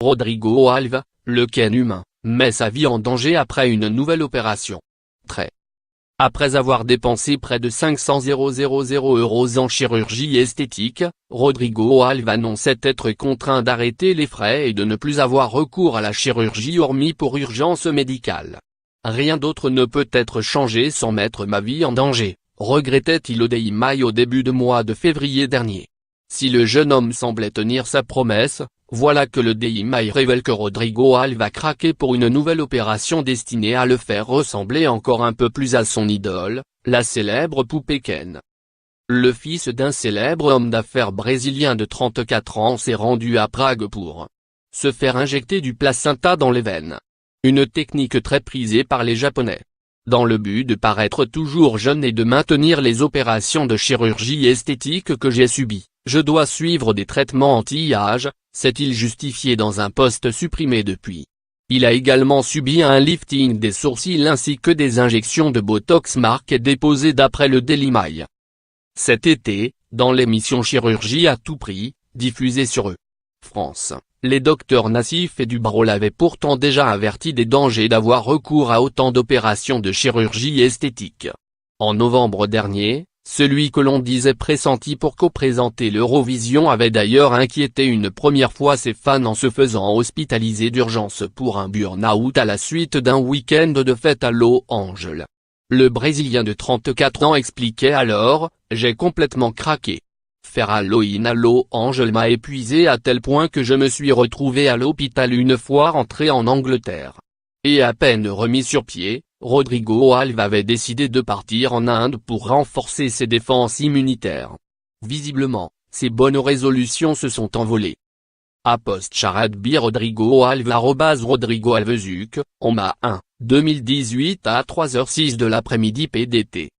Rodrigo Alves, le Ken humain, met sa vie en danger après une nouvelle opération. Après avoir dépensé près de 500 000 € en chirurgie esthétique, Rodrigo Alves annonçait être contraint d'arrêter les frais et de ne plus avoir recours à la chirurgie hormis pour urgence médicale. Rien d'autre ne peut être changé sans mettre ma vie en danger, regrettait-il au Daily Mail au début du mois de février dernier. Si le jeune homme semblait tenir sa promesse, voilà que le Daily Mail révèle que Rodrigo Alves a craqué pour une nouvelle opération destinée à le faire ressembler encore un peu plus à son idole, la célèbre poupée Ken. Le fils d'un célèbre homme d'affaires brésilien de 34 ans s'est rendu à Prague pour se faire injecter du placenta dans les veines. Une technique très prisée par les Japonais. Dans le but de paraître toujours jeune et de maintenir les opérations de chirurgie esthétique que j'ai subies, je dois suivre des traitements anti-âge, s'est-il justifié dans un post supprimé depuis. Il a également subi un lifting des sourcils ainsi que des injections de Botox marquées déposées d'après le Daily Mail. Cet été, dans l'émission Chirurgie à tout prix, diffusée sur France, les docteurs Nassif et Dubrow l'avaient pourtant déjà averti des dangers d'avoir recours à autant d'opérations de chirurgie esthétique. En novembre dernier, celui que l'on disait pressenti pour co-présenter l'Eurovision avait d'ailleurs inquiété une première fois ses fans en se faisant hospitaliser d'urgence pour un burn-out à la suite d'un week-end de fête à Los Angeles. Le Brésilien de 34 ans expliquait alors « J'ai complètement craqué. Faire Halloween à Los Angeles m'a épuisé à tel point que je me suis retrouvé à l'hôpital une fois rentré en Angleterre. Et à peine remis sur pied, Rodrigo Alves avait décidé de partir en Inde pour renforcer ses défenses immunitaires. Visiblement, ses bonnes résolutions se sont envolées. A post charade bi Rodrigo Alves @Rodrigo Alvesuc, on m'a 2018 à 3h06 de l'après-midi PDT.